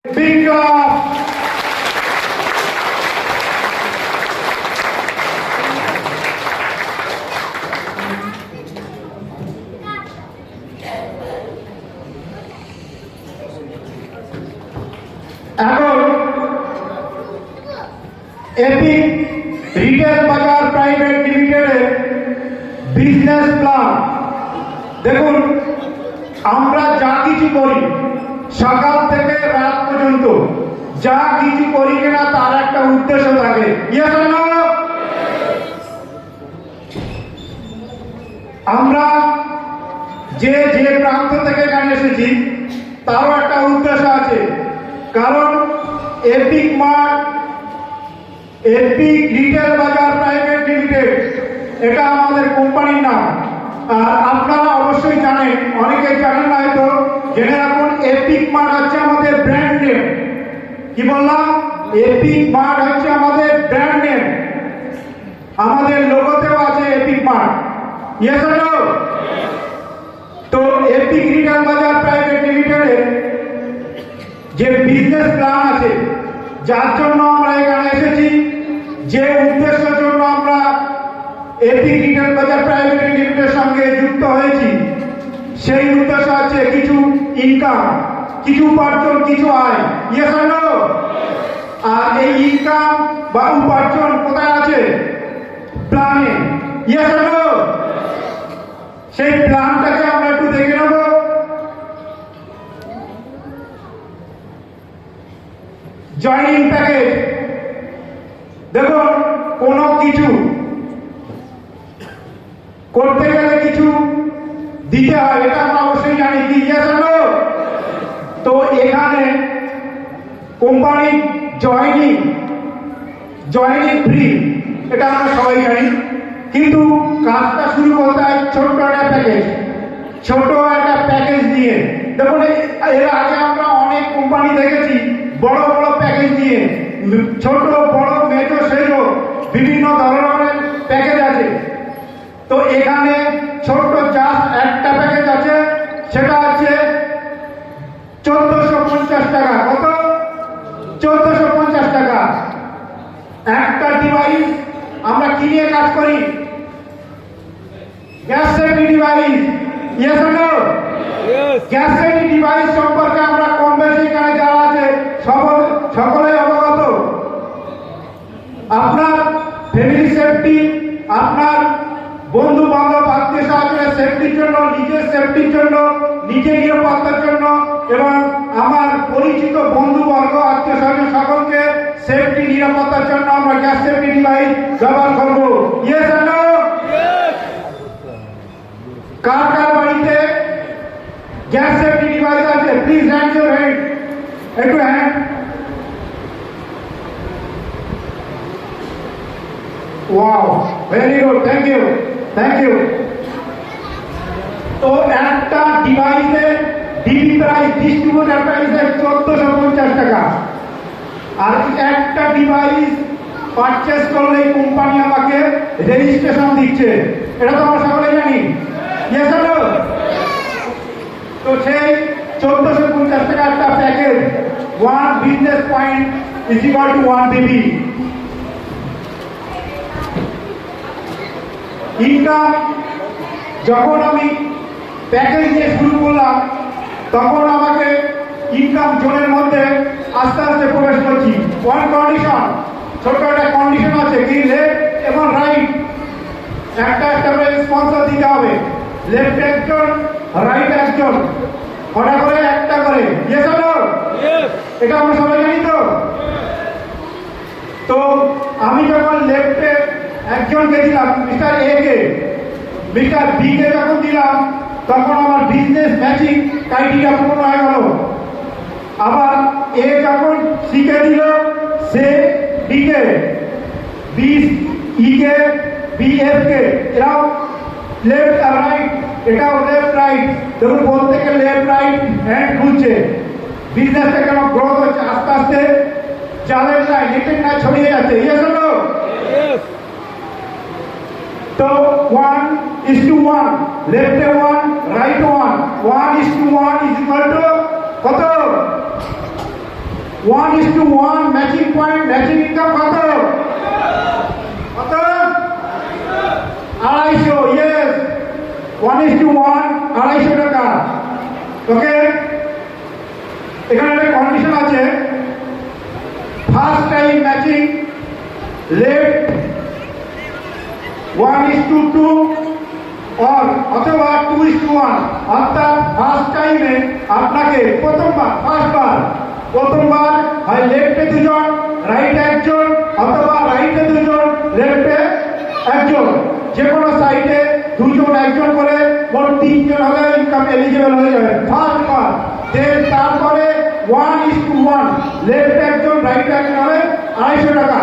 বিপ্লব এখন epic Retail Bazaar private লিমিটেডের business plan দেখুন। আমরা যা কিছু করি সকাল থেকে রাত পর্যন্ত যা কিছু করি কিনা তার একটা উদ্দেশ্য থাকে। আমরা যে যে প্রান্ত থেকে এখানে এসেছি তারও একটা উদ্দেশ্য আছে, কারণ epic mart, epic Retail Bazaar private limited এটা আমাদের কোম্পানির নাম। আর আপনারা অবশ্যই জানেন, অনেকে জানেন না হয়তো, জেনে রাখুন এপিক মার্ট হচ্ছে আমাদের ব্র্যান্ড নেম। কি বললাম? এপিক মার্ট হচ্ছে আমাদের ব্র্যান্ড নেম। আমাদের লোগোতেও আছে Epic Mart. Yes or no? তো এপিক রিটেল বাজার প্রাইভেট লিমিটেডের যে বিজনেস প্ল্যান আছে, যার জন্য আমরা এখানে এসেছি, যে উদ্দেশ্যের জন্য আমরা এপিক রিটেল বাজার প্রাইভেট লিমিটেডের সঙ্গে যুক্ত হয়েছি, সেই উদ্দেশ্য আছে কিছু ইনকাম, কিছু উপার্জন, কিছু আয়। Yes or no? আর এই ইনকাম বা উপার্জন কোথায় আছে? প্ল্যানে। Yes or no? সেই প্ল্যানটাকে আমরা একটু দেখে নেব। জয়নিং প্যাকেজ দেখুন, কোনো কিছু করতে গেলে কিছু দিতে হয়, এটা আমরা অবশ্যই জানি। কি ইয়েস অর নো? তো এখানে কোম্পানি জয়নিং ফ্রি, এটা আমরা সবাই জানি, কিন্তু কাজটা শুরু করতে হয় ছোট্ট একটা প্যাকেজ দিয়ে। দেখুন, এর আগে আমরা অনেক কোম্পানি দেখেছি বড় বড় প্যাকেজ দিয়ে, ছোট বড় মেজো সেজো বিভিন্ন ধরনের প্যাকেজ আছে। তো এখানে ছোট্ট জাস্ট একটা প্যাকেজ আছে, সেটা আছে 1450 টাকা। কত? 1450 টাকা। একটা ডিভাইস আমরা কি নিয়ে কাজ করি? Gas safety device. Yes or no? Gas safety device সম্পর্কে আমরা কম বেশি এখানে যারা আছে সকলেই অবগত। আপনার ফ্যামিলি সেফটি, আপনার বন্ধু বান্ধব আত্মীয় স্বজনের সেফটির জন্য, নিজের সেফটির জন্য, নিজের নিরাপত্তার জন্য, এবং আমার পরিচিত বন্ধু বর্গ আত্মীয় স্বজন সকলকে সেফটি নিরাপত্তার জন্য আমরা গ্যাস সেফটি ডিভাইস ব্যবহার করব। Yes or no? কার কার বাড়িতে গ্যাস সেফটি ডিভাইস আছে? প্লিজ হ্যান্ড ইউর হ্যান্ড, একটু hand. Wow, very good, thank you. তো একটা ডিভাইসে ডিবি প্রাইস, ডিস্ট্রিবিউটার প্রাইসে 1450 টাকা। আর একটা ডিভাইস পারচেস করলে কোম্পানি আমাকে রেজিস্ট্রেশন দিচ্ছে, এটা তো আমরা সকলে জানি। Yes or no? তো সেই 1450 টাকা একটা package, 1 business point is equal to 1 BB. Income যখন আমি প্যাকেজ দিয়ে শুরু করলাম, তখন আমাকে ইনকাম জোনের মধ্যে আস্তে আস্তে প্রবেশ করছি। ওয়ান কন্ডিশন, ছোট্ট একটা কন্ডিশন আছে, কি লেফট এবং রাইট একটা করে স্পন্সর দিতে হবে। লেফট একজন, রাইট একজন, কটা করে? একটা করে। Yes or no? এটা আমরা সবাই জানি। তো আমি যখন লেফটে একজনকে দিলাম, মিস্টার এ কে, মিস্টার বি কে যখন দিলাম, তখন আমার বিজনেস ম্যাচিং ক্রাইটেরিয়া পূর্ণ হয়ে গেল। আবার এ যখন সি কে দিল, সে ডি কে, বি ই কে, বি এফ কে, এরাও লেফট আর রাইট, এটাও লেফট রাইট। দেখুন, প্রত্যেকে লেফট রাইট হ্যান্ড খুলছে। বিজনেসটা কেন গ্রোথ হচ্ছে, আস্তে আস্তে চালের নাই, নেটের নাই ছড়িয়ে যাচ্ছে। Yes or no? তো 1:1, লেফটে 1, রাইট 1, 1:1 ইজ ইকুয়াল টু কত? 1:1 ম্যাচিং পয়েন্ট, ম্যাচিং ইনকাম কত? কত? 250, ইয়েস। 1:1, 250 টাকা। ওকে, এখানে একটা কন্ডিশন আছে, ফার্স্ট টাইম ম্যাচিং লেফট 1:2 और অথবা 2:1, অর্থাৎ ফার্স্ট টাইমে আপনাকে প্রথমবার হয় লেফটে দুজন, রাইটে একজন, অথবা রাইটে দুজন, লেফটে একজন, যে কোনো সাইডে দুজন একজন করে মোট 3 জন হলে ইনকাম এলিজিবল হয়ে যাবে ফার্স্ট বার। দেন তারপরে 1:1 লেফট একজন রাইট একজন হলে 250 টাকা।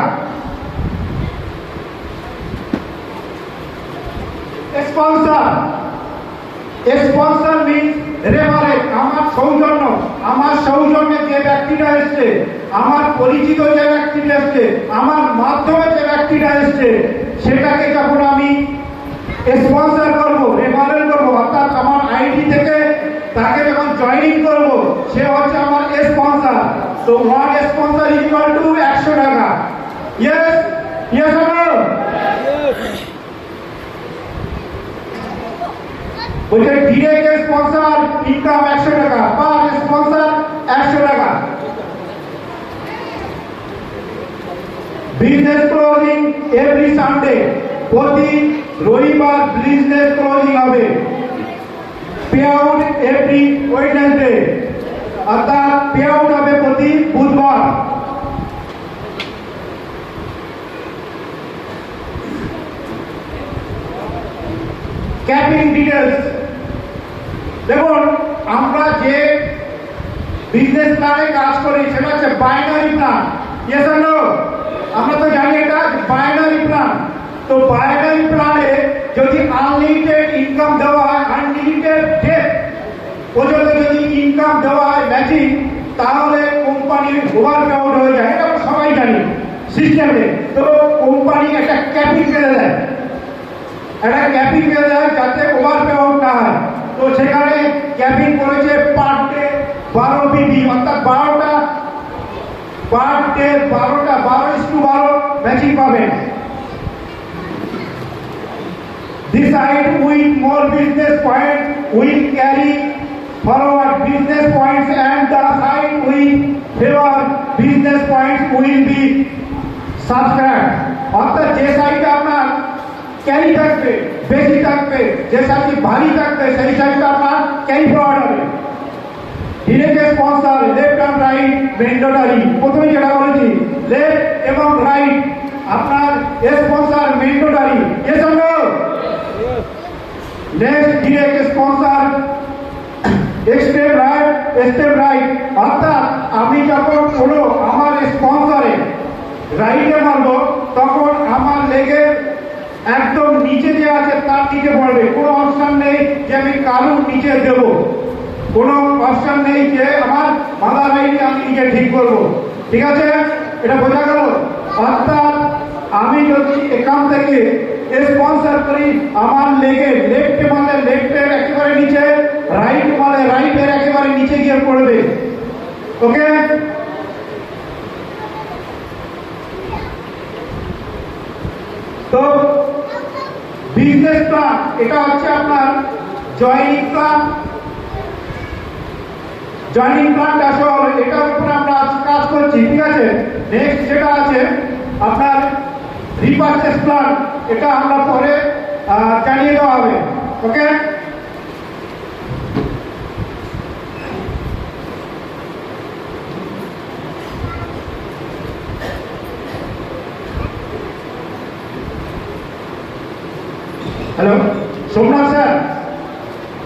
স্পন্সর মিন্স রেফারেন্স, আমার সৌজন্যে যে ব্যক্তিটা এসছে, আমার পরিচিত যে ব্যক্তিটা এসছে, আমার মাধ্যমে যে ব্যক্তিটা এসছে, সেটাকে যখন আমি স্পন্সর করবো, রেফারেল করবো, অর্থাৎ আমার আইডি থেকে তাকে যখন জয়েনিং করবো, সে হচ্ছে আমার স্পন্সর। তো 1 স্পন্সর ইকুয়াল টু 100 টাকা। Yes, yes or no? বলছে ডিরেক্ট স্পন্সর ইনকাম 100 টাকা, পার স্পন্সর 100 টাকা। বিজনেস ক্লোজিং এভরি সানডে, প্রতি রবিবার বিজনেস ক্লোজিং হবে। পে আউট এভরি ওয়েডনেসডে, অর্থাৎ পে আউট হবে প্রতি বুধবার। ক্যাপিং ডিটেলস, দেখুন আমরা যে বিজনেস প্ল্যানে কাজ করি সেটা হচ্ছে binary plan. Yes or no? আমরা তো জানি এটা বাইনারি প্ল্যান। তো বাইনারি প্ল্যানে যদি আনলিমিটেড ইনকাম দেওয়া হয়, আনলিমিটেড ডেট পর্যন্ত যদি ইনকাম দেওয়া হয় ম্যাচিং, তাহলে কোম্পানির ওভার পে আউট হয়ে যায়। এটা আমরা সবাই জানি সিস্টেমে। তো কোম্পানি একটা ক্যাপিং ফেলে দেয়, একটা ক্যাপিং ফেলে দেয় যাতে ওভার পে আউট না হয়। তো সেখানে ক্যাপিং করেছে পার ডে 12 পিবি, অর্থাৎ 12টা পার ডে 12:12 ম্যাচিং পাবেন। This side with more business points will carry forward business points, and the side with fewer business points will be subtract. অর্থাৎ যে সাইডে আপনার ক্যারি থাকবে, বেশি থাকবে, যে সাইডে ভারী থাকবে, সেই সাইডে আপনার ক্যারি ফরওয়ার্ড হবে। Direct sponsor left and right mandatory, প্রথমে যেটা বলেছি লেফট এবং রাইট আপনার sponsor mandatory. Yes or no? Next direct sponsor step right, অর্থাৎ আমি যখন কোনো আমার স্পন্সরে রাইটে মারবো, তখন আমার লেগের একদম নিচে যে আছে তার নিচে পড়বে। কোনো অপশন নেই যে আমি কারুর নিচে দেবো, কোনো অপশন নেই যে আমার মাদার রাইটে আমি নিজে ঠিক করবো। ঠিক আছে, এটা বোঝা গেল? অর্থাৎ আমি যদি এখান থেকে স্পন্সর করি, আমার লেগে লেফটে মানে লেফটের একেবারে নিচে, রাইট মানে রাইটের একেবারে নিচে গিয়ে পড়বে। ওকে, তো বিজনেস প্ল্যান এটা হচ্ছে আপনার জয়েনিং প্ল্যান। জয়েনিং প্ল্যানটা আসলে এটার উপরে আমরা কাজ করছি। ঠিক আছে, নেক্সট যেটা আছে আপনার রিপারচেস প্ল্যান, এটা আমরা পরে জানিয়ে দেওয়া হবে। ওকে, হ্যালো সোমনাথ স্যার।